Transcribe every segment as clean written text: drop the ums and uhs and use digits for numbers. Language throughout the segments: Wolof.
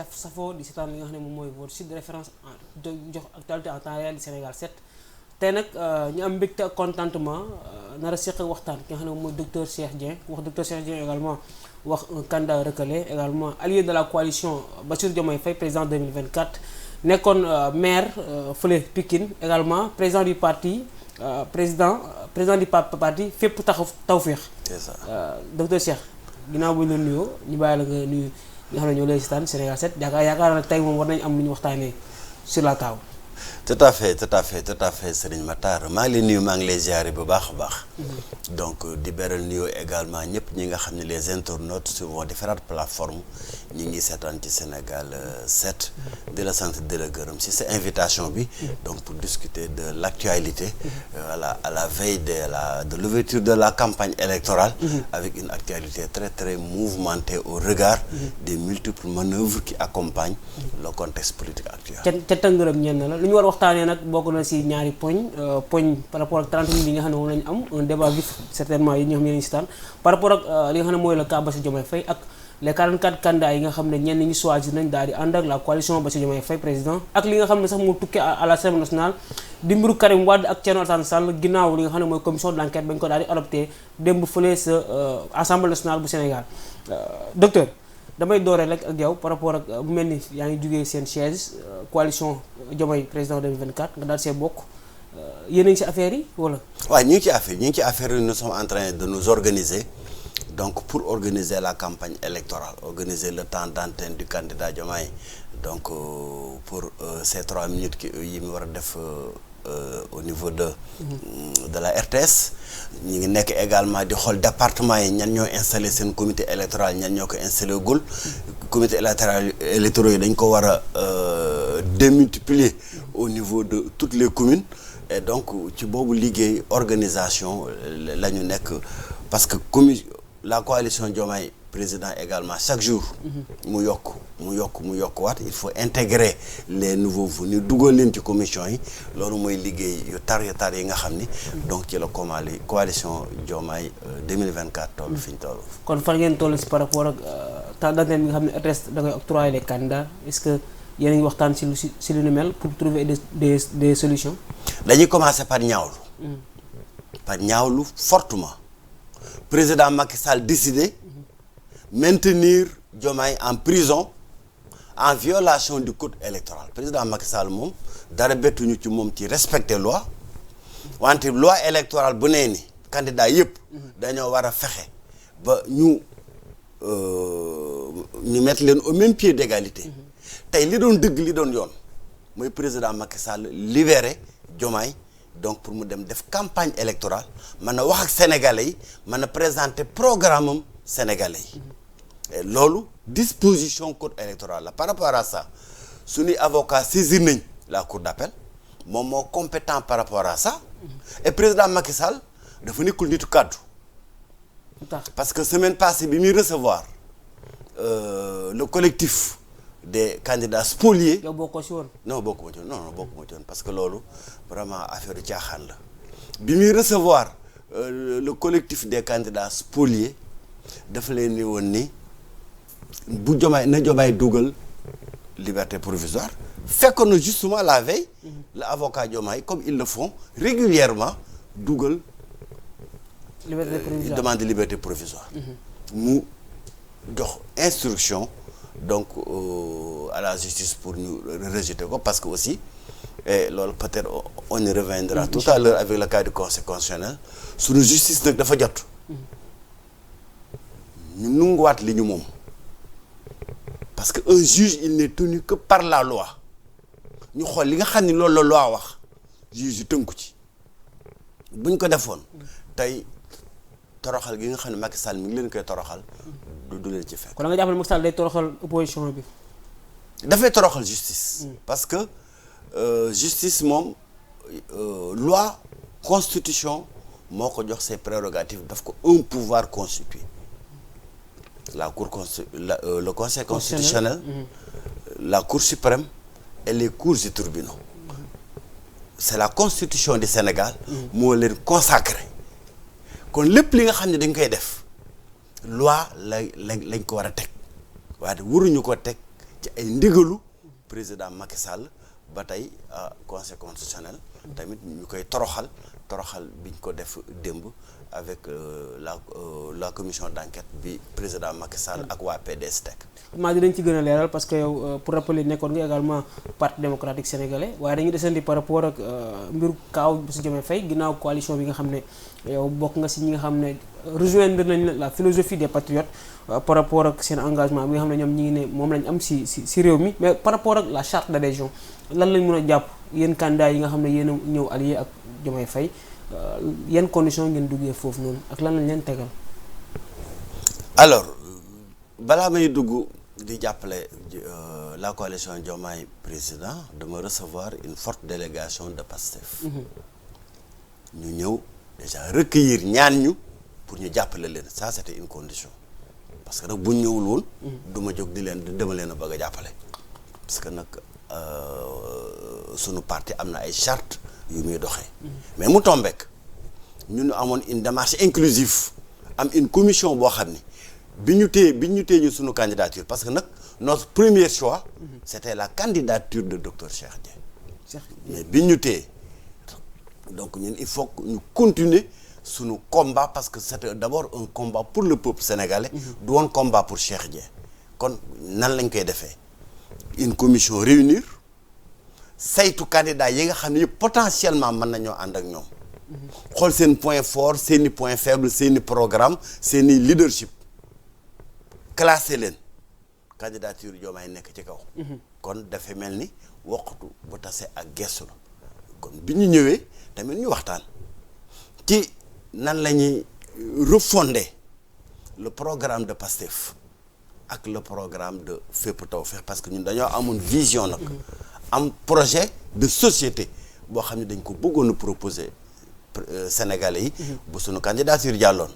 safoo di seetaan li nga xam ne moom mooy votre site de référence de jox actualité en temps réel di Sénégal 7 tey nag ñu am mbégte ak contentement nar a seq waxtaan ki nga xam ne moom mooy docteur Cheikh Dieng wax docteur Cheikh Dieng également wax un candidat recalé également allié de la coalition Bassirou Diomaye Faye président 2024 nekkoon maire fële Pikine également président du parti président du parti fépp taxaw tawféex. C'est ça. Docteur Cheikh ginnaaw bu ñu la nuyoo ñu bàyyi la nga nuyu nga xam ne ñoo lay seetaan Sénégal 7 yaakaar nag tey moom war nañu am lu ñu waxtaanee sur la table. tout à fait Serigne Matar maa ngi lay nuyu maa ngi lay ziare bu baax a baax. donc di beral nuyoo également ñëpp ñi nga xam ne les internautes sur vos différentes plateformes ñi ngi seetaan ci Sénégal 7. di la sant di la gërëm si sa invitation bi. donc pour discuter de l'actualité. voilà à la veille de l'ouverture de la campagne électorale. avec une actualité très très mouvementée au regard. des multiples manœuvres qui accompagnent le contexte politique actuel. ca tëngërëm ñenn la lu ñu war a waxtaanee nag bokk na si ñaari poñ par rapport ak 30 minutes yi nga xam ne moom la ñu am un débat vif certainement yi ñoo xam ne yéen si taan par rapport ak li nga xam ne mooy le cas Bassirou Diomaye Faye ak les 44 candidats yi nga xam ne ñenn ñi choisir nañ daal di ànd ak la coalition Bassirou Diomaye Faye président ak li nga xam ne sax moo tukkee à l'Assemblée nationale di mbiru Karim Wade ak Thierno Alassane Sall ginnaaw li nga xam ne mooy commission d'enquête bañ ko daal di adopté démb fële sa Assemblée nationale bu Sénégal docteur damay dooree rek ak yow par rapport ak bu mel ni yaa ngi jugee seen chaise coalition Diomaye président 2024 nga daal see bokk yéen a ngi si affaire yi wala. waaw ñu ngi ci affaire yi nous sommes en train de nous organiser donc pour organiser la campagne électorale organiser le temps d'antenne du candidat Diomaye donc pour ces 3 minutes yi mu war a def au niveau de la RTS. ñu ngi nekk également di xool département yi ñan ñoo installé seen comité électoral ñan ñoo ko installé gul comité électoral yi dañ ko war a démultiplier au niveau de toutes les communes et donc ci boobu liggéey organisation la ñu nekk parce que la coalition Diomaye président également chaque jour mu yokk waat il faut intégrer les nouveaux venus dugal leen ci commission yi loolu mooy liggéey yu tar yi nga xam ni donc ci la coalition Diomaye 2024 toll fi ñu toll. kon fan ngeen toll si par rapport ak temps d'antenne bi nga xam ne RTS da ngay octroyer les candidats est-ce que yéen a ngi waxtaan si lu ni mel pour trouver des solutions. dañuy commencer par ñaawlu fortement président Macky Sall décidé maintenir Diomaye en prison en violation du code électoral président Macky Sall moom dara bettuñu ci moom ci respecter loi wante loi électorale bu nee ni candidat yëpp dañoo war a fexe ba ñu mettre leen au même pied d'égalité tey li doon dëgg li doon yoon mooy président Macky Sall libéré Diomaye donc pour mu dem def campagne électorale mën a wax ak sénégalais yi mën a présenter programme am sénégalais yi et loolu disposition code électoral la par rapport à ça suñuy avocat saisir nañ la cour d'appel moom moo compétent par rapport à ça et président Macky Sall dafa nekkul nitu kàddu parce que semaine passée bi muy recevoir le collectif des candidats spoliés. yow bokkoo si woon. non bokkuma ci woon non bokkuma ci woon parce que loolu vraiment affaire du caaxaan la bi muy recevoir le collectif des candidats spoliés dafa leen ni woon ni bu Diomaye dugal liberté provisoire fekkoon na justement la veille l'avocat Diomaye comme ils le font régulièrement dugal demande de liberté provisoire mu jox instruction donc à la justice pour ñu rejeter ko parce que aussi et loolu peut-être on y reviendra tout à l'heure avec le cas du conseil constitutionnel suñu justice nag dafa jot ñu nunguwaat li ñu moom parce que un juge il n'est tenu que par la loi ñu xool li nga xam ni loolu la loi wax juge yu tënku ci buñ ko defoon tey toroxal gi nga xam ne Macky Sall mi ngi leen koy toroxal du leen ci fekk. kon nga jàpp ne Macky Sall day toroxal opposition bi. dafay toroxal justice. parce que justice moom loi constitution moo ko jox ses prérogatives daf ko un pouvoir constitué la cour le conseil constitutionnel la cour suprême et les cours et tribunaux c'est la constitution du Sénégal moo leen consacré kon lépp li nga xam ne dañ koy def loi lañ ko war a teg waaye waruñu ko teg ci ay ndigalu président Macky Sall ba tey conseil constitutionnel tamit ñu koy toroxal biñ ko def démb avec la commission d'enquête bi président Macky Sall ak waa PDS teg. maa dinañ ci gën a leeral parce que yow pour rappeler nekkoon nga également parti démocratique sénégalais waaye dañuy desandi par rapport ak mbiru kaaw Bassirou Diomaye Faye ginnaaw coalition bi nga xam ne yow bokk nga si ñi nga xam ne rejoindre nañ la philosophie des patriotes par rapport ak seen engagement bi nga xam ne ñoom ñi ngi ne moom lañ am si réew mi mais par rapport ak la charte d'adhésion lan lañ mën a jàpp yéen candidats yi nga xam ne yéen a ñëw allié ak Diomaye Faye yan conditions ngeen duggee foofu noonu ak lan lañ leen tegal. alors balaa may dugg di jàppale la coalition Diomaye président dama recevoir une forte délégation de Pastef. ñu ñëw déjà recueillir ñaan ñu pour ñu jàppale leen ça c'était une condition parce que nag bu ñu ñëwul woon. du ma jóg di dama leen a bëgg a jàppale parce que nag sunu parti am na ay charte yu muy doxee. mais mu tombeek ñun amoon une démarche inclusive am une commission boo xam ni bi ñu téye ñu sunu candidature parce que nag notre premier choix. c'était la candidature de docteur Cheikh Dieng. mais bi ñu téye donc ñun il faut que ñu continuer sunu combat parce que c'était d'abord un combat pour le peuple sénégalais. du woon combat pour Cheikh Dieng. kon nan lañ koy defee une commission réunir saytu candidat yi nga xam ne yëpp potentiellement mën nañoo ànd ak ñoom. xool seen point fort seeni point faible seeni programme seeni leadership classé leen candidature Diomaye nekk ci kaw. kon dafa mel ni waxtu bu tase ak gestu la kon bi ñu ñëwee tamit ñu waxtaan ci nan la ñuy refonder le programme de Pastef ak le programme de Fépp Tawfekh parce que ñun dañoo amoon vision nag. am projet de société boo xam ne dañ ko bëggoon a proposer Sénégalais yi. bu sunu candidature jàlloon.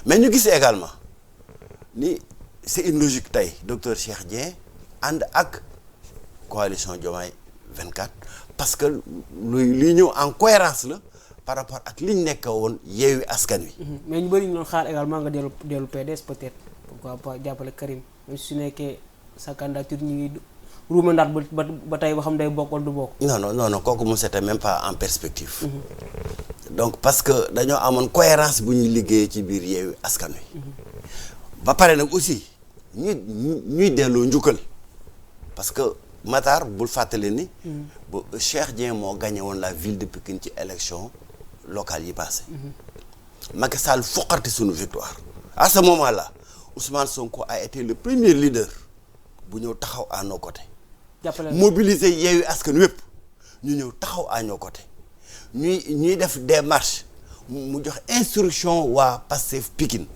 mais ñu gis également ni c'est une logique tey docteur Cheikh Dieng ànd ak coalition Diomaye 24 parce que luy ñëw en cohérence la par rapport ak liñ nekk woon Yewwi Askan Wi. mais ñu bëri ñu doon xaar également nga dellu PDS peut-être pourquoi pas jàppale Karim même su nekkee sa candidature ñu ngi ruuma ndaat ba tey ba xam day bokk wala du bokk. non kooku moom c'était même pas en perspective. donc parce que dañoo amoon cohérence bu ñuy liggéeyee ci biir Yewwi Askan Wi. ba pare nag aussi ñuy delloo njukkal parce que Matar bul fàttali ni. ba Cheikh Dieng moo gagné woon la ville de Pikine ci élection locale yi passé Macky Sall foqarti sunu victoire. à ce moment-là Ousmane Sonko a été le premier leader bu ñëw taxaw à nos côtés. mobiliser Yewwi Askan wépp ñu ñëw taxaw à nos côtés ñuy def des marches mu jox instruction waa Pastef Pikine.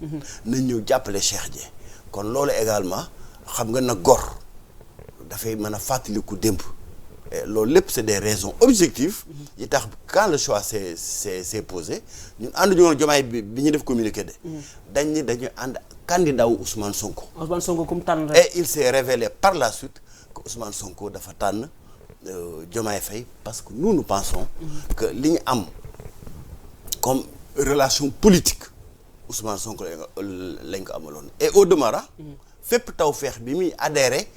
nañ ñëw jàppale Cheikh Dieng kon loolu également xam nga nag gor dafay mën a fàttaliku démb loolu lépp c'est des raisons objectives yi tax quand le choix c'est posé ñun ànduñu woon Diomaye bi ñu def communiqué de dañ ni dañuy ànd candidat wu Ousmane Sonko. Ousmane Sonko comme tànn et il s'est révélé par la suite que Ousmane Sonko dafa tànn Diomaye Faye parce que nous pensons que li ñu am comme relation politique Ousmane Sonko lañ ko amaloon et au demeurant Fépp Tawfekh bi muy adhéré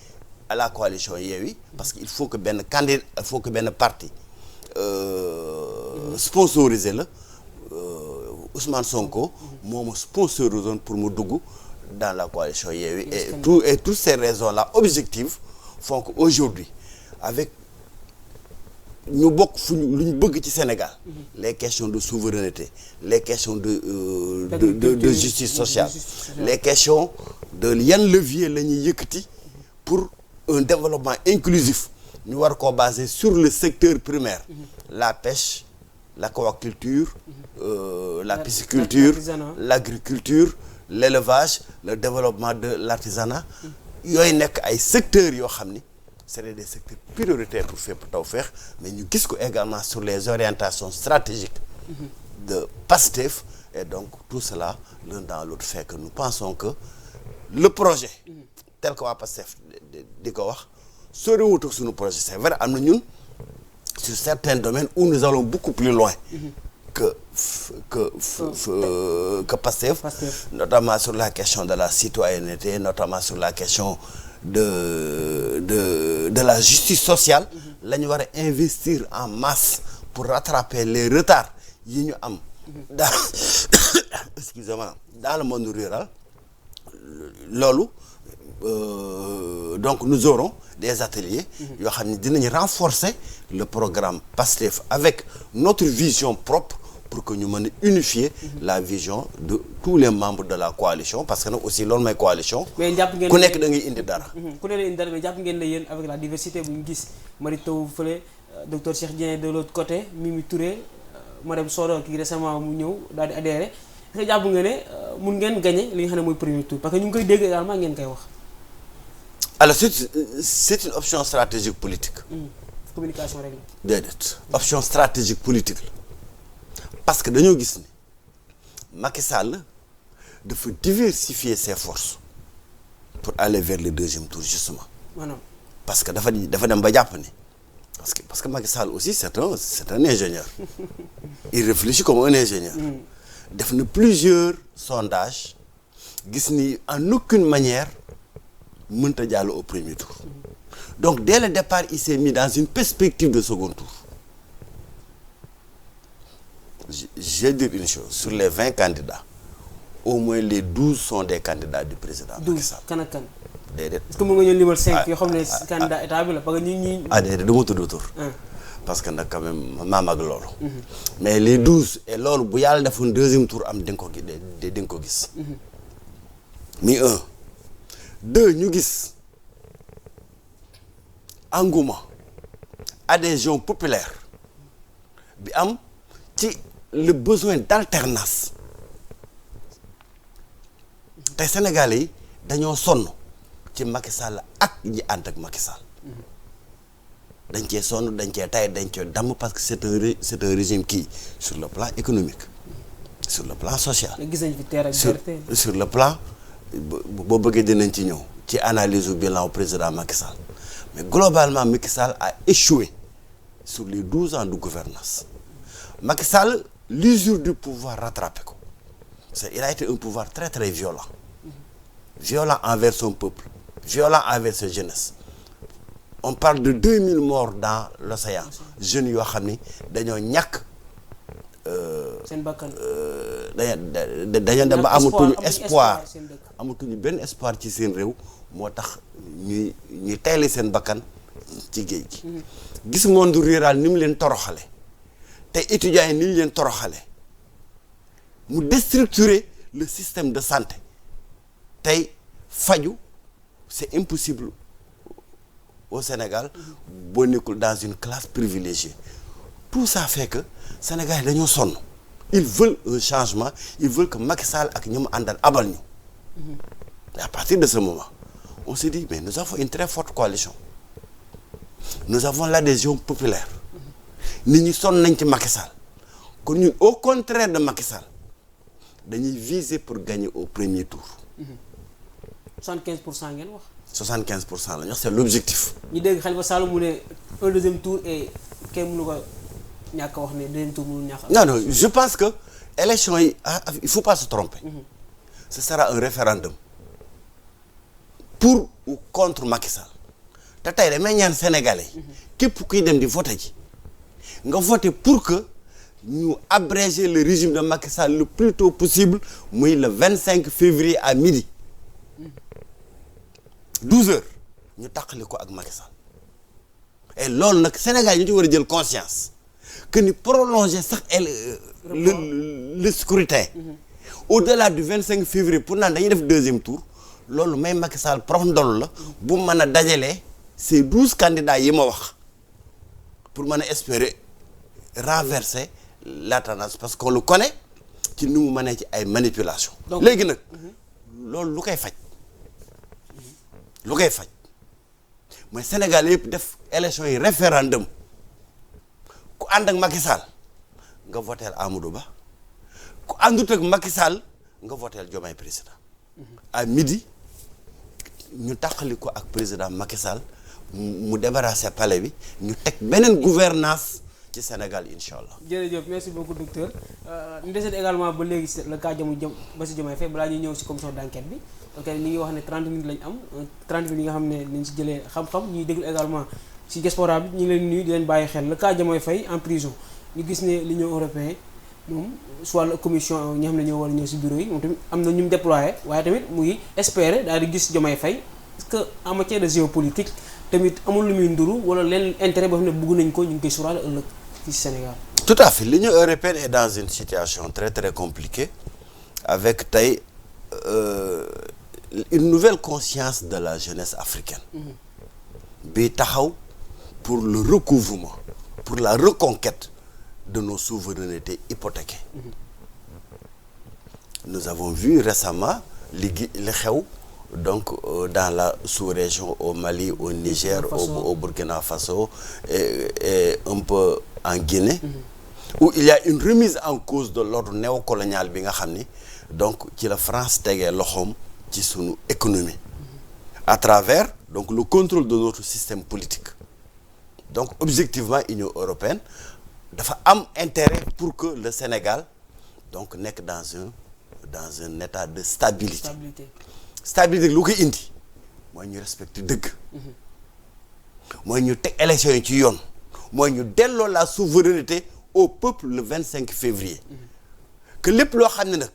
à la coalition Yewwi parce que il faut que benn candidat il faut que benn parti sponsorisé la Ousmane Sonko moo ma sponsorisé pour mu dugg dans la coalition Yewwi et toutes ces raisons-là objectives font que aujourd'hui avec ñu bokk fu lu ñu bëgg ci Sénégal les questions de souveraineté les questions de justice sociale les questions de yan levier la ñuy yëkkati pour un développement inclusif ñu war koo baser sur le secteur primaire la pêche l'aquaculture la pisciculture l'agriculture l'élevage le développement de l'artisanat yooyu nekk ay secteurs yoo xam ni c'est des secteurs prioritaires pour Fépp Tawfekh mais ñu gis ko également sur les orientations stratégiques de Pastef et donc tout cela l'un dans l'autre fait que nous pensons que le projet tel que waa Pastef di ko wax soriwut ak suñu projet c'est vrai am na ñun sur certains domaines où nous allons beaucoup plus loin que Pastef notamment sur la question de la citoyenneté notamment sur la question de la justice sociale la ñu war a investir en masse pour rattraper les retards yi ñu am dans excusez-moi dans le monde rural loolu donc nous aurons des ateliers yoo xam ne dinañ renforcer le programme PASTEF avec notre vision propre pour que ñu mën a unifier la vision de tous les membres de la coalition parce que nag aussi loolu mooy coalition. mais jàpp ngeen ku nekk da ngay indi dara. ku nekk indi dara mais jàpp ngeen ne yéen avec la diversité bu ñu gis Mary Teuw fële docteur Cheikh Dieng de l'autre côté Mimi Touré madame Sodo kii récemment mu ñëw daal di adhéré est-ce que jàpp nga ne mun ngeen gagner li nga xam ne mooy premier tour parce que ñu ngi koy dégg également ngeen koy wax. alors c'est une option stratégique politique. communication rek la. déedéet option stratégique politique la. parce que dañoo gis ni Macky Sall dafa diversifier ses forces pour aller vers le deuxième tour justement. maanaam parce que dafa dem ba jàpp ni parce que Macky Sall aussi c'est un ingénieur. Il réfléchit comme un ingénieur. def na plusieurs sondages gis ni en aucune manière mënta jàll au premier tour. donc dès le départ il s'est mis dans une perspective de second tour. Je vais dire une chose sur les 20 candidats au moins les 12 sont des candidats du président Macky Sall. 12 kan ak kan. déedéet. est-ce que mën nga ñëw limal 5 yoo xam ne candidat état bi la parce que ñi. déedéet du ma tudd tur. parce que nag quand même maa mag loolu. mais les 12 et loolu bu yàlla defoon deuxième tour am di nga ko gis. mi 1 2 ñu gis engouement adhésion populaire bi am ci. le besoin d'alternance te Sénégalais yi dañoo sonn ci Macky Sall ak ñi ànd ak Macky Sall dañ cee sonn dañ cee tay dañ cee damm parce que c'est un régime qui sur le plan économique sur le plan social. gis nañ fi terre ak sur le plan boo bëggee dinañ ci ñëw ci analyse u bilan au président Macky Sall mais globalement Macky Sall a échoué sur les 12 ans de gouvernance Macky Sall l'usure du pouvoir rattrapé ko il a été un pouvoir très très violent envers son peuple violent envers sa jeunesse on parle de 2000 morts dans l'océan jeunes yoo xam ni dañoo ñàkk seen bakkan dañoo dem ba amatuñu benn espoir ci seen réew moo tax ñuy tayli seen bakkan ci géej gi gis monde rural ni mu leen toroxale te étudiants yi ni ñu leen toroxale mu déstructurer le système de santé tey faju c'est impossible au Sénégal boo nekkul dans une classe privilégiée tout ça fait que Sénégal yi dañoo sonn ils veulent un changement ils veulent que Macky Sall ak ñi mu àndal abal ñu et à partir de ce moment on s'est dit mais nous avons une très forte coalition nous avons l'adhésion populaire nit ñi sonn nañ ci Macky Sall kon ñun au contraire de Macky Sall dañuy viser pour gagner au premier tour. 75% ngeen wax. 75% la ñu wax c'est l'objectif. ñu dégg Khalifa Sall mu ne un deuxième tour et kenn mënu ko ñàkk a wax ne deuxième tour mënu ñàkk a. non je pense que élection yi il faut pas se tromper. Ce sera un référendum pour ou contre Macky Sall te tey damay ñaan Sénégalais képp kuy dem di voter ji. nga voter pour que ñu abréger le régime de Macky Sall le plus tôt possible muy le 25 février à midi 12 heures ñu tàqali ko ak Macky Sall et loolu nag Sénégal ñu ci war a jël conscience que ni prolonger sax le scrutin au-delà du 25 février pour naan dañuy def deuxième tour loolu may Macky Sall prof ndol la bu mën a dajalee ces 12 candidats yi ma wax pour mën a espérer renverser la tendance parce qu'on le connaît ci ni mu mënee ci ay manipulation léegi nag loolu lu koy faj mooy Sénégal yëpp def élection yi référendum ku ànd ak Macky Sall nga voteel Amadou Ba ku àndut ak Macky Sall nga voteel Diomaye président à midi ñu tàqali ko ak président Macky Sall mu débarrasser palais bi ñu teg beneen gouvernance ci Sénégal incha allah. jërëjëf merci beaucoup docteur ñu desee également ba léegi le cas Bassirou Diomaye Faye balaa ñuy ñëw si commission d'enquête bi ok ñi ngi wax ne 30 minutes lañ am 30 minutes yi nga xam ne nañ si jëlee xam-xam ñuy déglu également si diaspora bi ñu ngi leen nuyu di leen bàyyi xel le cas Diomaye Faye en prison ñu gis ne l'Union européenne moom soit la commission ñi xam ne ñoo war a ñëw si bureau yi moom tamit am na ñu mu déployé waaye tamit mu ngi espérer daal di gis Diomaye Faye parce que en matière de géopolitique tamit amul lu muy nduru wala leen intérêt boo xam ne bëgg nañ ko ñu ngi koy sóoraale ëllëg fii Sénégal. Tout à fait l'Union européenne est dans une situation très très compliquée avec tey une nouvelle conscience de la jeunesse africaine bi taxaw pour le recouvrement pour la reconquête de nos souverainetés hypothéquées. Nous avons vu récemment li xew donc dans la sous-région au Mali au Niger au Burkina Faso et un peu en Guinée où il y a une remise en cause de l'ordre néocolonial bi nga xam ni donc ci la France tegee loxoom ci sunu économie à travers donc le contrôle de notre système politique. Donc objectivement Union européenne dafa am intérêt pour que le Sénégal donc nekk dans un état de stabilité. Stabilité lu ko indi mooy ñu respecter dëgg mooy ñu teg élection yi ci yoon mooy ñu delloo la souveraineté au peuple le 25 février que lépp loo xam ne nag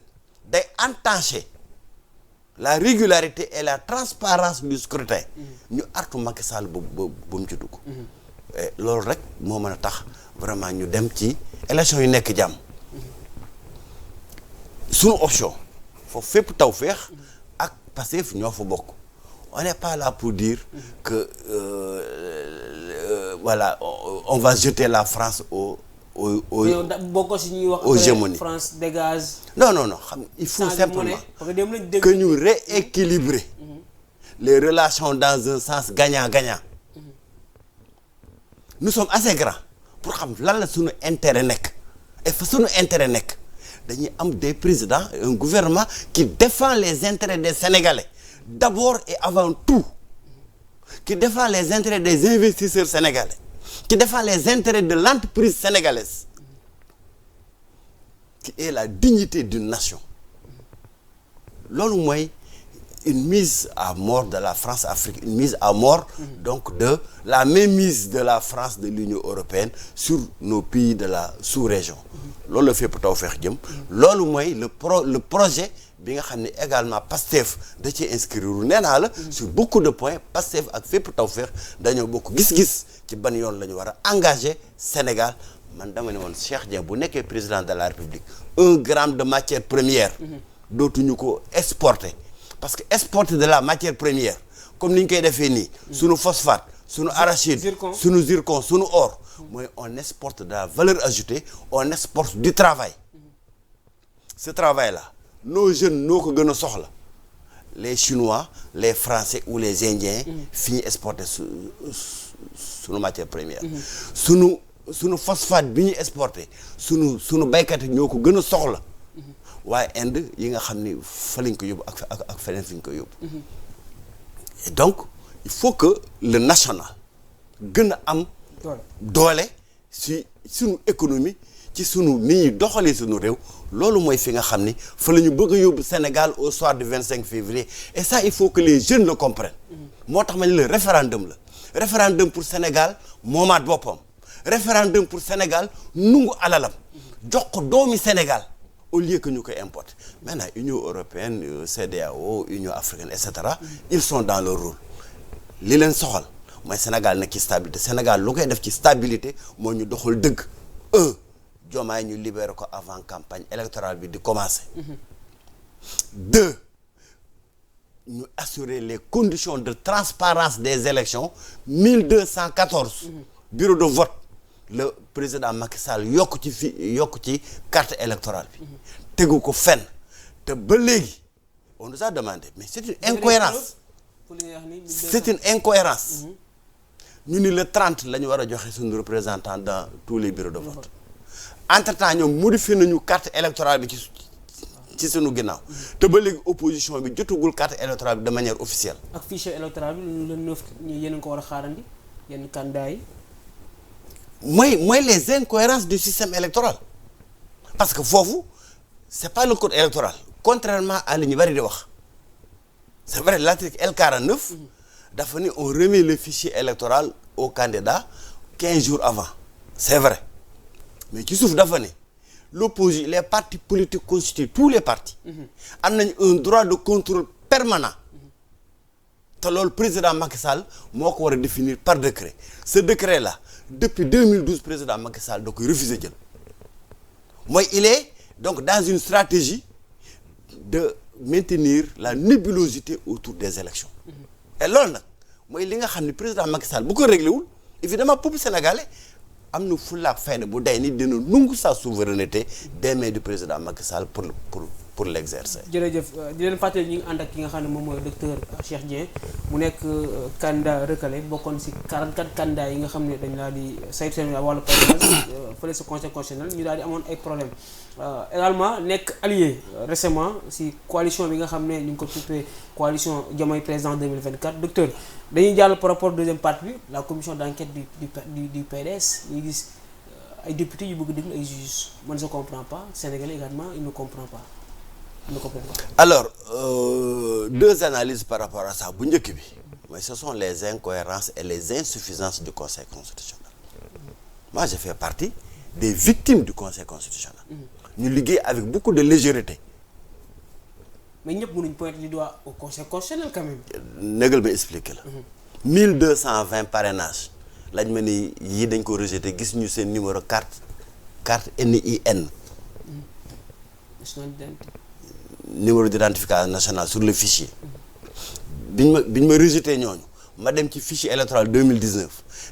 day entacher la régularité et la transparence du scrutin ñu artu Macky Sall bu mu ci dugg loolu rek moo mën a tax vraiment ñu dem ci élection yi nekk jàmm sunu option foofu fépp taw feex ak Pastef ñoo fa bokk on n'est pas là pour dire que voilà on va jeter la France aux gémonies. France dégage. Non xam il faut simplement que ñu rééquilibrer les relations dans un sens gagnant-gagnant. Nous sommes assez grands pour xam lan la suñu intérêt nekk et fa suñu intérêt nekk dañuy am des présidents un gouvernement qui défend les intérêts des Sénégalais d'abord et avant tout, qui défend les intérêts des investisseurs sénégalais, qui défend les intérêts de l'entreprise sénégalaise, qui est la dignité d'une nation. Loolu mooy une mise à mort de la France-Afrique, une mise à mort donc de la mainmise de la France, de l'Union européenne sur nos pays de la sous-région. Loolu la fépp taw feex jëm. Loolu mooy le projet bi nga xam ne également Pastef da ci inscrire nee naa la sur beaucoup de points Pastef ak fépp taw feex dañoo bokk gis-gis ci ban yoon la ñu war a engager Sénégal. Man dama ne woon Cheikh Dieng bu nekkee président de la République 1 gramme de matière première dootuñu ko exporter. Parce que exporter de la matière première comme ni ñu koy defee nii sunu phosphate sunu arachide sunu zircon sunu or mooy on exporte de la valeur ajoutée on exporte du travail. Ce travail là nos jeunes noo ko gën a soxla les Chinois les Français ou les Indiens fi ñu exporter sunu matière première sunu phosphate bi ñu exporter sunu baykat yi ñoo ko gën a soxla waaye Inde yi nga xam ni fa lañ ko yóbbu ak feneen fi ñu ko yóbbu. Et donc il faut que le national gën a am doole si sunu économie ci sunu nit ñi doxalee sunu réew loolu mooy fi nga xam ni fa la ñu bëgg a yóbbu Sénégal au soir du 25 février et ça il faut que les jeunes le comprennent. moo tax ma ne le référendum la référendum pour Sénégal moomaat boppam référendum pour Sénégal nungu alalam jox ko doomi Sénégal. Au lieu que ñu koy importer maintenant Union européenne CEDEAO Union africaine et cetera ils sont dans leur rôle li leen soxal mooy Sénégal nekk ci stabilité Sénégal lu koy def ci stabilité mooy ñu doxal dëgg Diomaye ñu libéré ko avant campagne électorale bi di commencer 2 ñu assurer les conditions de transparence des élections 1214 bureaux de vote le président Macky Sall yokk ci carte électorale bi tegu ko fenn te ba léegi on nous a demandé mais c'est une incohérence ñu ni le 30 la ñu war a joxe suñu représentant dans tous les bureaux de vote entre-temps ñoom modifié nañu carte électorale bi ci suñu ginnaaw te ba léegi opposition bi jotagul carte électorale bi de manière officielle. ak fichier électoral bi le 9 yéen a ko war a xaarandi yenn candidat yi. mooy les incohérences du système électoral parce que foofu c'est pas le code électoral contrairement à li ñu bari di wax c'est vrai l'article L49 dafa ni on remet le fichier électoral au candidat 15 jours avant c'est vrai mais ci suuf dafa ne l'opposition les partis politiques constitués tous les partis am nañ un droit de contrôle permanent te loolu président Macky Sall moo ko war a définir par décret ce décret là depuis 2012 président Macky Sall da koy refuser jël mooy il est donc dans une stratégie de maintenir la nébulosité autour des élections et loolu nag mooy li nga xam ne président Macky Sall bu ko réglé wul évidemment peuple sénégalais am na fulaak fayda bu day ni dina nungu sa souveraineté des mains du président Macky Sall pour l'exercer. jërëjëf di leen fàttali ñu ngi ànd ak ki nga xam ne moom mooy docteur Cheikh Dieng mu nekk candidat recalé bokkoon ci 44 candidats yi nga xam ne dañ laa di saytu seen wàllu parrainage fële sa conseil constitutionnel ñu daal di amoon ay problème également nekk allié récemment ci coalition bi nga xam ne ñu ngi ko tuddee coalition Diomaye président 2024 docteur dañuy jàll par rapport deuxième partie bi la commission d'enquête du PDS ñu gis ay députés yu bëgg déglu ay juges man je comprends pas Sénégalais également il ne comprend pas. Alors deux analyses par rapport à ça bu njëkk bi mais ce sont les incohérences et les insuffisances du Conseil constitutionnel moi je fais partie des victimes du Conseil constitutionnel ñu liggéey avec beaucoup de légèreté mais ñëpp mënuñ pointer du doigt au Conseil constitutionnel quand même. négal ma expliquer la 1220 parrainages lañ ma ni yii dañ ko rejeté gis ñu seen numéro carte NIN numéro d'identification nationale sur le fichier biñ ma rejeté ñooñu ma dem ci fichier électoral 2019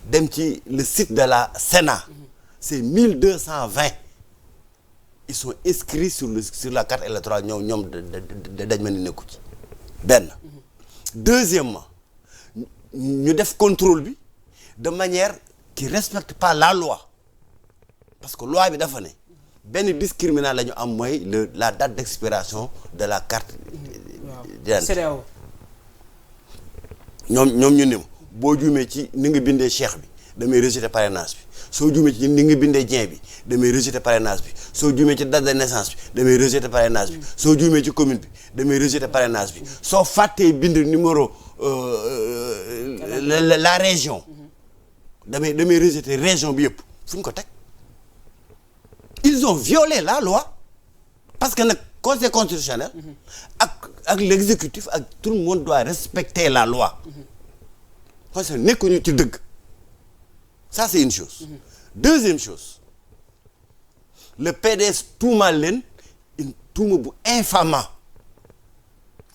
dem ci le site de la Sénat c'est 1220 ils sont inscrits sur la carte électorale ñoom dañ ma ni nekku ci benn deuxièmement ñu def contrôle bi de manière qui respecte pas la loi parce que loi bi dafa ne benn discriminant la ñu am mooy la date d'expiration de la carte d'identité ñoom ñu ne boo juumee ci ni nga bindee Cheikh bi damay rejeter parrainage bi soo juumee ci ni nga bindee Dieng bi damay rejeter parrainage bi soo juumee ci date de naissance bi damay rejeter parrainage bi soo juumee ci commune bi damay rejeter parrainage bi soo fàttee bind numéro la région damay rejeter région bi yëpp fu ñu ko teg ils ont violé la loi parce que nag conseil constitutionnel ak l'exécutif ak tout le monde doit respecter la loi parce que nekkuñu ci dëgg ça c'est une chose deuxième chose le PDS tuumaal leen une tuuma bu infamant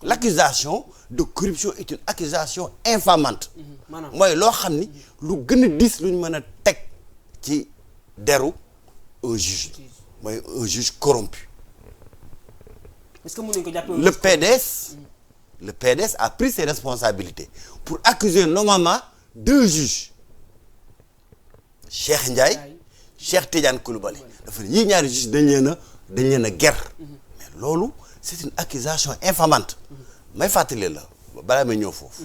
l'accusation de corruption est une accusation infamante mooy loo xam ni lu gën a diis lu ñu mën a teg ci deru un juge mooy un juge corrompu. Est-ce que mën nañu ko jàppee le PDS a pris ses responsabilités pour accuser normalement deux juges Cheikh Ndiaye Cheikh Tidiane Coulibaly dafa yii ñaari juges dañ leen a ger mais loolu c'est une accusation infamante may fàttali la balaa may ñëw foofu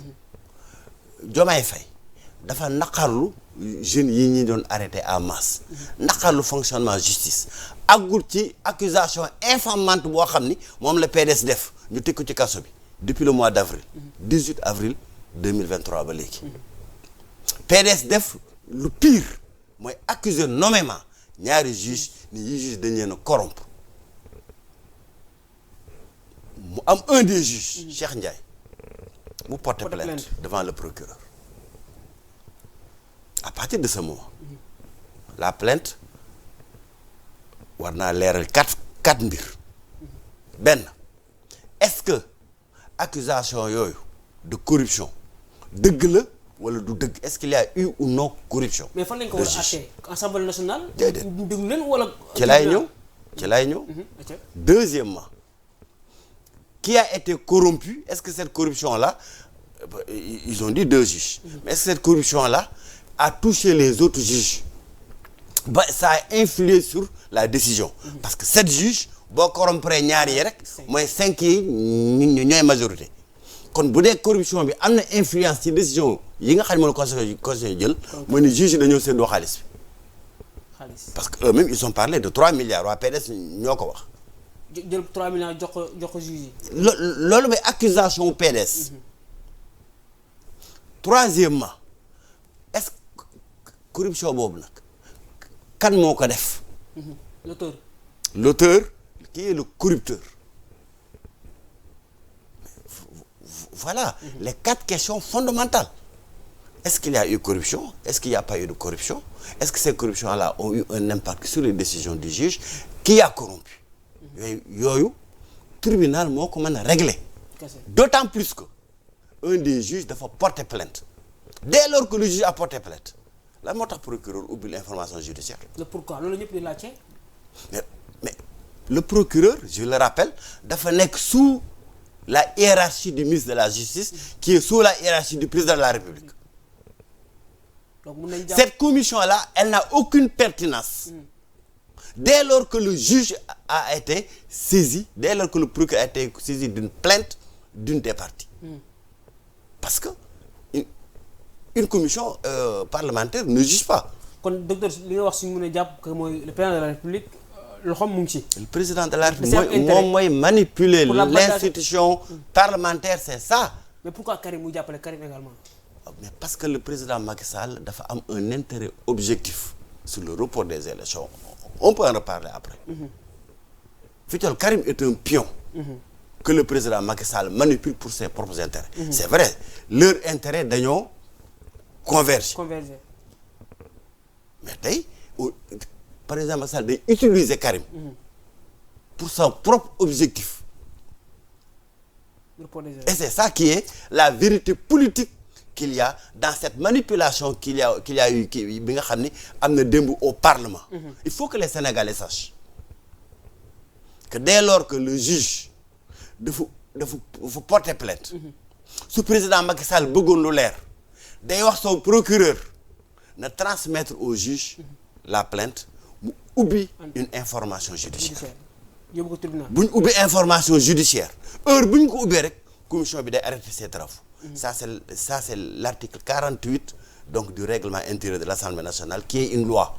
Diomaye Faye dafa naqarlu jeunes yi ñi doon arrêté en masse naqarlu fonctionnement justice àggul ci accusation infamante boo xam ni moom la PDS def ñu teg ko ci kaso bi depuis le mois d'avril 18 avril 2023 ba léegi PDS def lu pire mooy accuser nommément ñaari juge ni yi juge dañ leen a corrompre mu am un des juges Cheikh Ndiaye mu porte plainte devant le procureur à partir de ce moment la plainte war naa leeral quatre mbir benn est-ce que accusation yooyu de corruption dëgg la wala du dëgg est-ce qu'il y a eu ou non corruption. mais fan lañ ko war a àttee Assemblée nationale. déedéet déglu leen wala. ci laay ñëw. Deuxièmement qui a été corrompu est-ce que cette corruption là ils ont dit deux juges mais est-ce que cette corruption là a touché les autres juges ba ça a influé sur la décision parce que 7 juges boo corrompre ñaar yi rek mooy 5 yi ñooy majorité kon bu dee corruption bi am na influence ci décision yi nga xam ne moom conseil jël mooy ni juge yi dañoo séddoo xaalis bi xaalis parce que eux-mêmes ils ont parlé de 3 milliards waa PDS ñoo ko wax. jël 3 milliards jox ko juge yi. loolu mooy accusation PDS. Troisièmement est-ce que corruption boobu nag kan moo ko def. L'auteur qui est le corrupteur. Voilà les 4 questions fondamentales. Est-ce qu'il y a eu corruption? Est-ce qu'il n'y a pas eu de corruption? Est-ce que ces corruptions-là ont eu un impact sur les décisions du juge? Qui a corrompu? Yooyu tribunal moo ko mën a régler. D'autant plus que un des juges dafa porter plainte. Dès lors que le juge a porté plainte lan moo tax procureur ubbi l'information judiciaire. Le pourquoi loolu ñëpp di laajte. mais le procureur je le rappelle dafa nekk sous la hiérarchie du ministre de la justice qui est sous la hiérarchie du président de la République. Donc mun nañu cette commission-là elle n'a aucune pertinence. Dès lors que le juge a été saisi, dès lors que le procureur a été saisi d'une plainte d'une des parties. Parce que une commission parlementaire ne juge pas. kon docteur li nga wax si mën a jàpp que mooy le président de la République loxoom mu ngi ci. Le président de la République moom mooy manipuler l'institution parlementaire, c'est ça. Mais pourquoi Karim mu jàppale Karim également? Mais parce que le président Macky Sall dafa am un intérêt objectif sur le report des élections. On peut en reparler après. Fitiol, Karim est un pion que le président Macky Sall manipule pour ses propres intérêts. C'est vrai, leur intérêt dañoo converger. Mais tey par exemple Macky Sall day utiliser Karim pour son propre objectif. Et c'est ça qui est la vérité politique qu'il y a dans cette manipulation qu'il y a eu bi nga xam ni am na démb au Parlement. Il faut que les Sénégalais sachent que dès lors que le juge dafa porter plainte su président Macky Sall bëggoon lu leer day wax son procureur na transmettre au juge la plainte mu ubbi une information judiciaire. yóbbu ko tribunal. bu ñu ubbi information judiciaire heure bu ñu ko ubbee rek commission bi day arrêter ses travaux. Ça c'est l'article 48 donc du règlement intérieur de l'Assemblée nationale qui est une loi.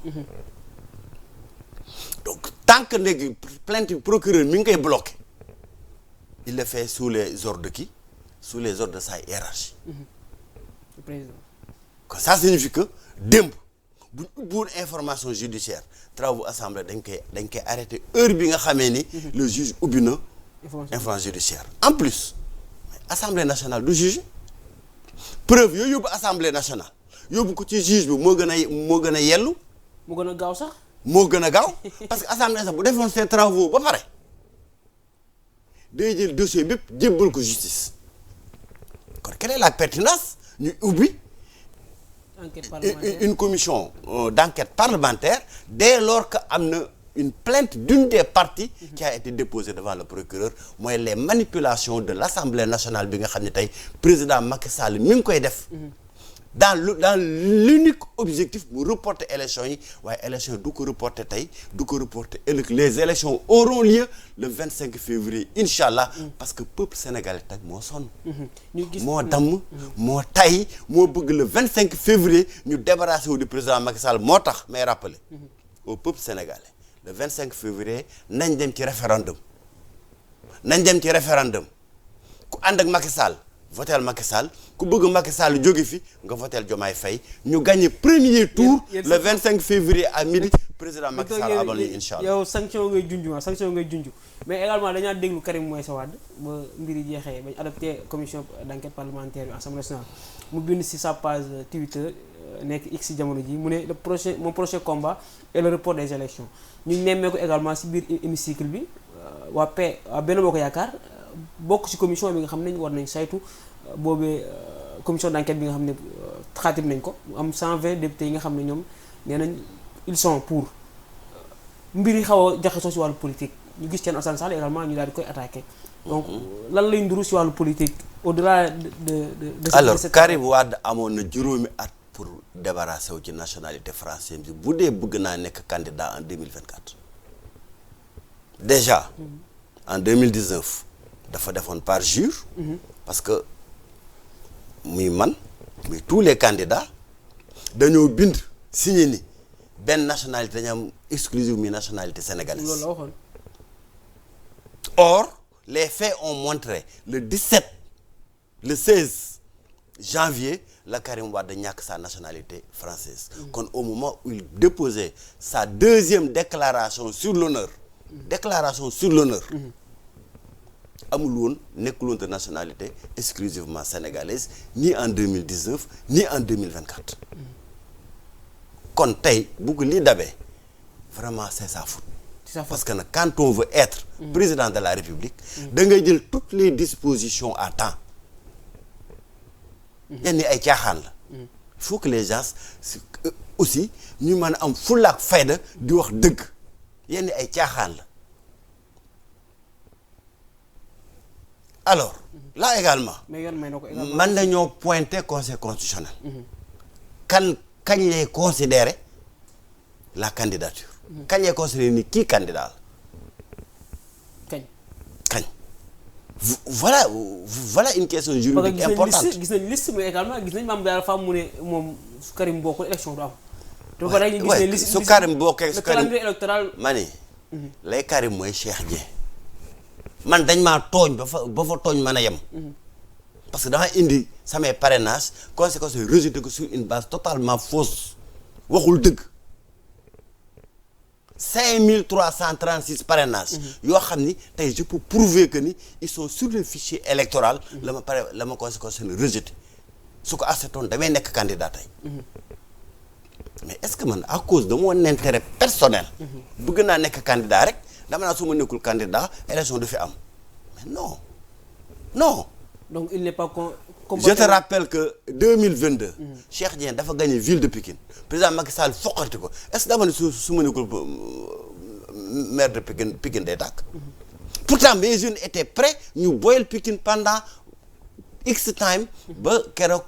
Donc tant que léegi plainte procureur mi ngi koy bloqué il le fait sous les ordres de qui? Sous les ordres de sa hiérarchie. Le président. Que ça signifie que démb bu ñu ubbiwoon information judiciaire travaux assemblée dañ koy arrêté heure bi nga xamee ni le juge ubbi na information judiciaire. En plus Assemblée nationale du juge preuve yooyu yóbbu Assemblée nationale yóbbu ko ci juge bi moo gën a yellu. moo gën a gaaw sax. moo gën a gaaw parce que Assemblée nationale bu defoon ses travaux ba pare day jël dossier bépp jébbal ko justice kon quelle est la pertinence ñu ubbi une commission d'enquête parlementaire dès lors que am na une plainte d'une des parties qui a été déposée devant le procureur mooy les manipulations de l'Assemblée nationale bi nga xam ne tey président Macky Sall mi ngi koy def dans l'unique objectif mu reporter élection yi waaye élection du ko reporter tey du ko reporter ëllëg les élections auront lieu le 25 février inchallah parce que peuple sénégalais tey moo sonn moo damm moo tay moo bëgg le 25 février ñu débarrasser wu du président Macky Sall moo tax may rappeler au peuple sénégalais le 25 février nañ dem ci référendum ku ànd ak Macky Sall votel Macky Sall ku bëgg Macky Sall jóge fi nga votel Diomaye Faye ñu gagné premier tour le 25 février à midi président Macky Sall abal ñu inchallah yow sanction ngay junj mais également dañaa déglu Karim Meïssa Wade ba mbir yi jeexee bañ adopté commission d'enquête parlementaire bi Assemblée nationale mu bind ci sa page Twitter nekk X jamono ji mu ne mon prochain combat est le report des élections ñu nemmee ko également ci biir hémicycle bi waa Benno Bokk Yaakaar bokk ci commission bi nga xam ne war nañ saytu boobee commission d'enquête bi nga xam ne xaatim nañ ko am 120 députés yi nga xam ne ñoom nee nañ ils sont pour mbir yi xaw a jaxasoo ci wàllu politique ñu gis Thierno Alassane Sall également ñu daal di koy attaqué donc lan lay nduru ci wàllu politique au-delà de alors Karim Wade amoon na juróomi at pour débarrasser wu ci nationalité française bi bu dee bëgg naa nekk candidat en 2024 déjà en 2019 dafa defoon parjure parce que muy man muy tous les candidats dañoo bind signé ni benn nationalité dañu am exclusive mi nationalité sénégalaise. loolu la waxoon. Or les faits ont montré le 16 janvier la Karim Wade ñàkk sa nationalité française. kon au moment où il déposait sa deuxième déclaration sur l'honneur. amul woon nekkul woon de nationalité exclusivement sénégalaise ni en 2019 ni en 2024. kon tey bu ko lii dabee vraiment c'est sa faute. Parce que nag quand on veut être président de la République da ngay jël toutes les dispositions à temps. yenn ay caaxaan la. Il faut que les gens aussi ñu mën a am fulla ak fayda di wax dëgg yenn ay caaxaan la. alors là également man nañoo pointer conseil constitutionnel. kañ lay considérer la candidature. kañ lay considérer ni kii candidat la. kañ. voilà une question juridique importante. gis nañ liste mais également gis nañ Mame Diarra Fam mu ne moom su Karim bokkul élection du am. su Karim bokkee le calendrier électoral. ma ni lay Karim mooy Cheikh Dieng. man dañ maa tooñ ba fa tooñ mën a yem. parce que dama indi samay parrainage conséquence rejeté ko sur une base totalement fausse waxul dëgg 5336 parrainages. yoo xam ni tey je peux prouver que ni ils sont sur le fichier électoral. la ma conséquence rejeté su ko acceptoon damay nekk candidat tey. mais est-ce que man à cause de mon intérêt personnel. bëgg naa nekk candidat rek. dama naa su ma nekkul candidat élection du fi am mais non. donc il n'est pas je te rappelle que 2022. Cheikh Dieng dafa gagné ville de Pikine président Macky Sall foqati ko est-ce que dama ne su ma nekkul maire de Pikine day tàkk. pourtant mes jeunes étaient prêts ñu boyal Pikine pendant x time ba keroog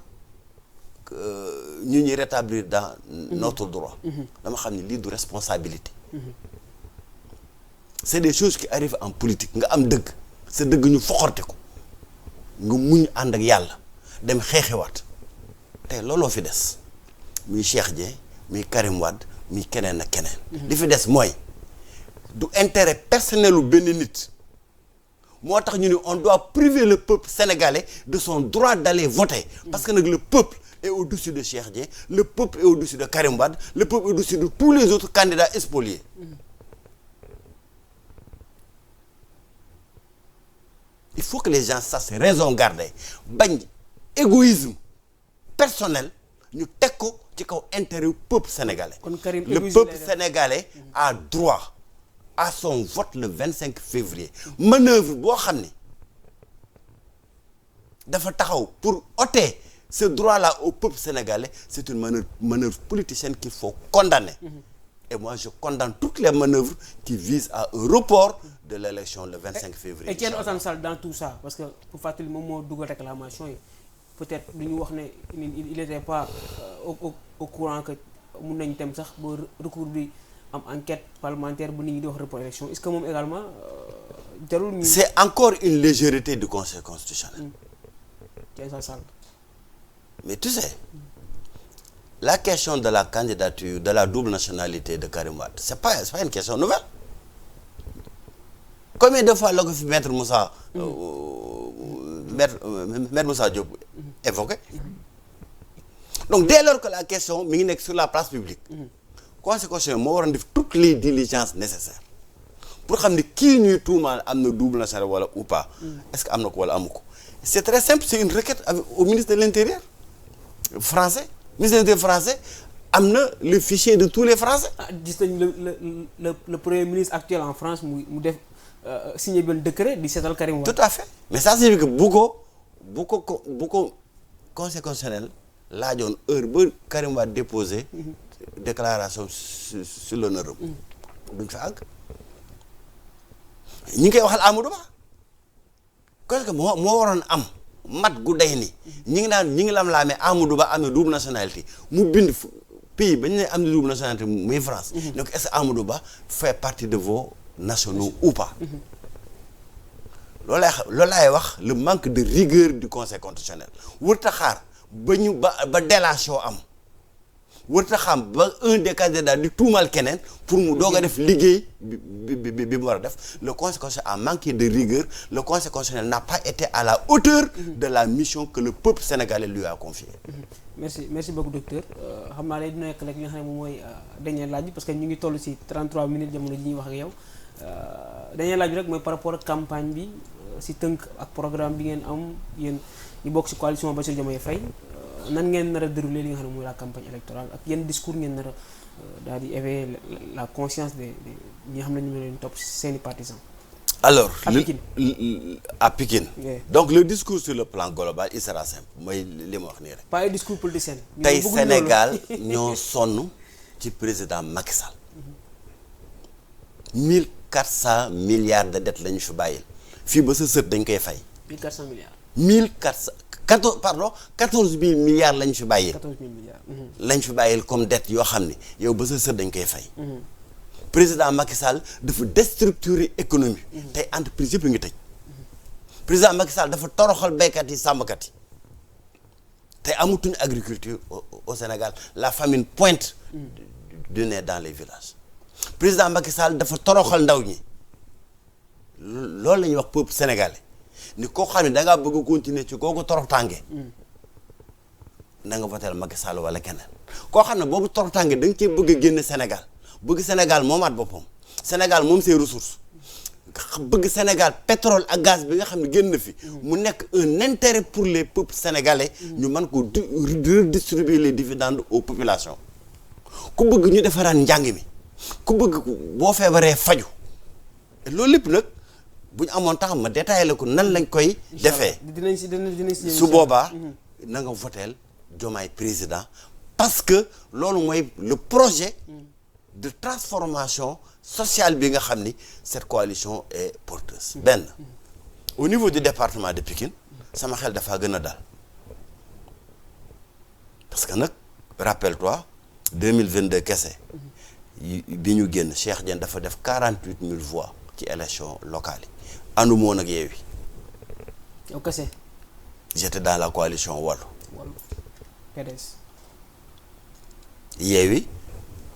ñu ñuy rétablir dans notre droit. dama xam ne lii du responsabilité. c'est des choses qui arrivent en politique nga am dëgg sa dëgg ñu foxorte ko nga muñ ànd ak yàlla dem xeexiwaat tey looloo fi des muy Cheikh Dieng muy Karim Wade muy keneen ak keneen. li fi des mooy du intérêt personnel u benn nit moo tax ñu ni on doit priver le peuple sénégalais de son droit d'aller voter parce que nag le peuple est au-dessus de Cheikh Dieng le peuple est au-dessus de Karim Wade le peuple est au-dessus de tous les autres candidats spoliés. Il faut que les gens sachent raison garder bañ égoïsme personnel ñu teg ko ci kaw intérêt peuple sénégalais. Le peuple sénégalais a droit à son vote le 25 février. manœuvre boo xam ni dafa taxaw pour ôter ce droit-là au peuple sénégalais c'est une manœuvre politicienne qu'il faut condamner. Et moi, je condamne toutes les manœuvres qui visent à un report de l'élection le 25 février. Et Thierno Alassane Sall dans tout ça parce que pour fàttali moom moo dugal réclamation yi peut-être du ñu wax ne il était pas au courant que mun nañ dem sax ba recours bi am enquête parlementaire bu nit ñi di wax report élection est-ce que moom également jarul ñu. C'est encore une légèreté du Conseil constitutionnel. Thierno Alassane Sall. Mais tu sais. La question de la candidature, de la double nationalité de Karim Wade, c'est pas une question nouvelle. Combien de fois la ko fi maître Moussa Diop évoqué? Donc dès lors que la question mi ngi nekk sur la place publique, Conseil constitutionnel moo waroon def toutes les diligences nécessaires pour xam ne kii ñuy tuumaal am na double nationalité wala ou pas. Est-ce que am na ko wala amu ko? C'est très simple, c'est une requête au ministre de l'Intérieur français. Ministre des Français am na le fichier de tous les Français. gis nañ le premier ministre actuel en France mu def signé benn décret di seetal Karim Wade. Tout à fait mais ça signifie que bu ko Conseil constitutionnel laajoon heure ba Karim Wade déposé déclaration sur l'honneur duñ fa àgg ñi ngi koy waxal Amadou Ba parce que moo waroon am. mat gu day ni ñi ngi lam-laamee Amadou Ba am na double nationalité mu bind pays ba ñu ne am na double nationalité muy France. Donc est-ce que Amadou Ba fait partie de vos nationaux ou pas. loolu laay wax le manque de rigueur du Conseil constitutionnel wërta xaar ba délation am warut a xam ba un des candidats di tuumal keneen pour mu doog a def liggéey bi mu war a def. Le conseil constitutionnel a manqué de rigueur, le conseil constitutionnel n'a pas été à la hauteur de la mission que le peuple sénégalais lui a confiée. merci beaucoup docteur xam naa lay dina nekk rek li nga xam ne moom mooy dernier laaj bi parce que ñu ngi toll ci 33 minutes jamono ji ñuy wax ak yow dernier laaj bi rek mooy par rapport ak campagne bi ci tënk ak programme bi ngeen am yéen ñu bokk ci coalition Bassirou Diomaye Faye nan ngeen nar a dérouler li nga xam ne mooy la campagne électorale ak yenn discours ngeen nar a daal di éveiller la conscience des ñi nga xam ne ñu leen topp seeni partisans. Alors à Pikine. Yeah. Donc le discours sur le plan global il sera simple mooy li ma wax nii rek. pas un discours politicien. tey Sénégal ñoo sonn ci président Macky Sall. 1400 milliards de dettes la ñu fi bàyyil fii ba sa sët dañ koy fay. 1400 milliards. 14 000 milliards lañ fi bàyyil. 14 000 milliards. lañ fi bàyyil comme dette yoo xam ne yow ba sa sët dañ koy fay. président Macky Sall dafa déstructurer économie. tey entreprise yëpp ngi tëj. président Macky Sall dafa toroxal béykat yi sàmmkat yi tey amatuñu agriculture au Sénégal la famine pointe du nez dans les villages. président Macky Sall dafa toroxal ndaw ñi loolu la ñuy wax peuple sénégalais ni koo xam ne da ngaa bëgg a continuer ci kooku toroxtànge na nga voter Macky Sall wala keneen koo xam ne boobu toroxtànge da nga cee bëgg a génn Sénégal. bëgg Sénégal moomaat boppam Sénégal moom ses ressources bëgg Sénégal pétrole ak gaz bi nga xam ne génn na fi mu nekk un intérêt pour les peuples sénégalais ñu mën ko redistribuer les dividendes aux populations ku bëgg ñu defaraat njàng mi ku bëgg boo feebaree faju loolu lépp nag bu ñu amoon tax ma détaillé la ko nan lañ koy defee su boobaa na nga voteel Diomaye président parce que loolu mooy le projet de transformation sociale bi nga xam ni cette coalition est porteuse. benn au niveau du département de Pikine sama xel dafaa gën a dal parce que nag rappelle-toi 2022 kese bi ñu génn Cheikh Diène dafa def 48 000 voix ci élection locale yi ànduma woon ak Yewwi. yow kese. j'étais dans la coalition Wallu. PDS. Yewwi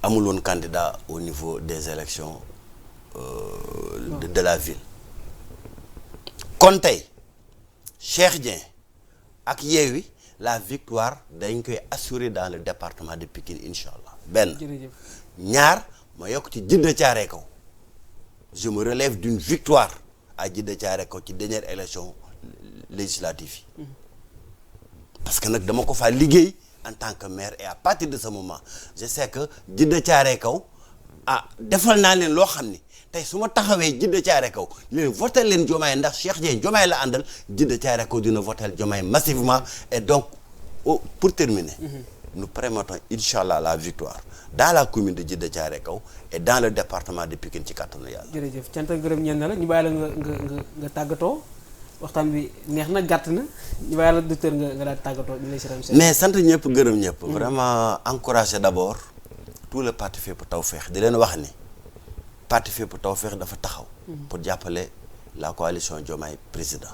amul woon candidat au niveau des élections de la ville kon tey Cheikh Dieng ak Yewwi la victoire dañ koy assurer dans le département de Pikine incha allah benn ñaar ma yokk ci Djiddah Thiaroye Kaw je me relève d'une victoire à Djiddah Thiaroye Kaw ci dernière élection législative yi parce que nag dama ko faa liggéey en tant que maire et à partir de ce moment je sais que Djiddah Thiaroye Kaw defal naa leen loo xam ni tey su ma taxawee Djiddah Thiaroye Kaw leen votel leen Diomaye ndax Cheikh Dieng Diomaye la àndal Djiddah Thiaroye Kaw dina votel Diomaye massivement et donc pour terminer nous prémettons inchallah la victoire dans la commune de Djiddah Thiaroye Kaw et dans le département de Pikine ci kàttanu yàlla. jërëjëf cant ak gërëm ñeen na la ñu bàyyi la nga tàggatoo waxtaan bi neex na gàtt na ñu bàyyi la docteur nga daal tàggatoo ñu lay si mais sant ñëpp gërëm ñëpp. vraiment encourager d'abord tout le parti Fépp Tawfekh di leen wax ni parti Fépp Tawfekh dafa taxaw. pour jàppale la coalition Diomaye président.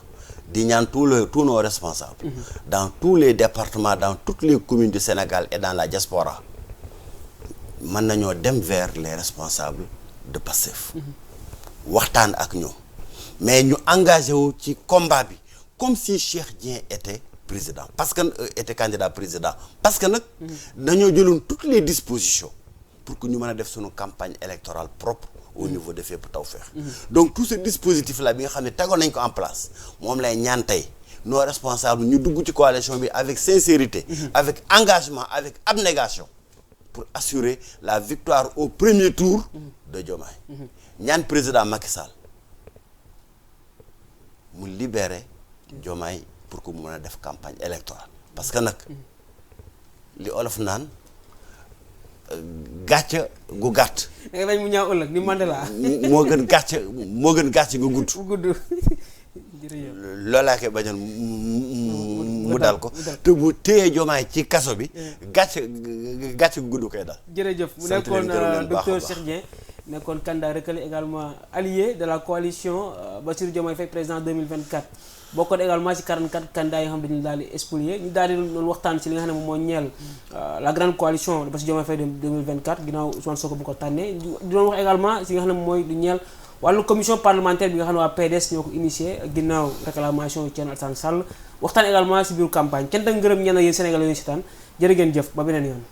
di ñaan tous nos responsables. dans tous les départements dans toutes les communes du Sénégal et dans la diaspora mën nañoo dem vers les responsables de Pastef. waxtaan ak ñoom. mais ñu engagé wu ci combat bi comme si Cheikh Dieng était président parce que était candidat président parce que nag dañoo jëloon toutes les dispositions pour que ñu mën a def suñu campagne électorale propre au niveau de Fépp Tawfekh donc tout ce dispositif là bi nga xam ne tegoon nañ ko en place moom lay ñaan tey nos responsables ñu dugg ci coalition bi avec sincérité avec engagement avec abnégation pour assurer la victoire au premier tour de Diomaye ñaan président Macky Sall mu libérer Diomaye pour que mu mën a def campagne électorale parce que nag li olof naan gàcce gu gàtt. da nga mu ñaaw ëllëg ni Mandela. moo gën gàcce gu gudd. bu gudd. loolaa koy bañoon mu dal ko te bu téye Diomaye ci kaso bi. gàcce gu gudd koy dal. jërëjëf mu nekkoon docteur Cheikh Dieng nekkoon candidat recalé également allié de la coalition Bassirou Diomaye Faye président 2024 bokkoon également ci 44 candidats yoo xam dañu daal di spolier ñu daal di doon waxtaan ci li nga xam ne moom moo ñeel la grande coalition de Bassirou Diomaye Faye 2024 ginnaaw Ousmane Sonko bu ko tànnee di doon wax également ci li nga xam ne mooy lu ñeel wàllu commission parlementaire bi nga xam ne waa PDS ñoo ko initié ginnaaw réclamation Thierno Alassane Sall waxtaan également ci biiru campagne cant ak ngërëm ñenn yéen Sénégal yooyu si taan jërë ngeen jëf ba beneen yoon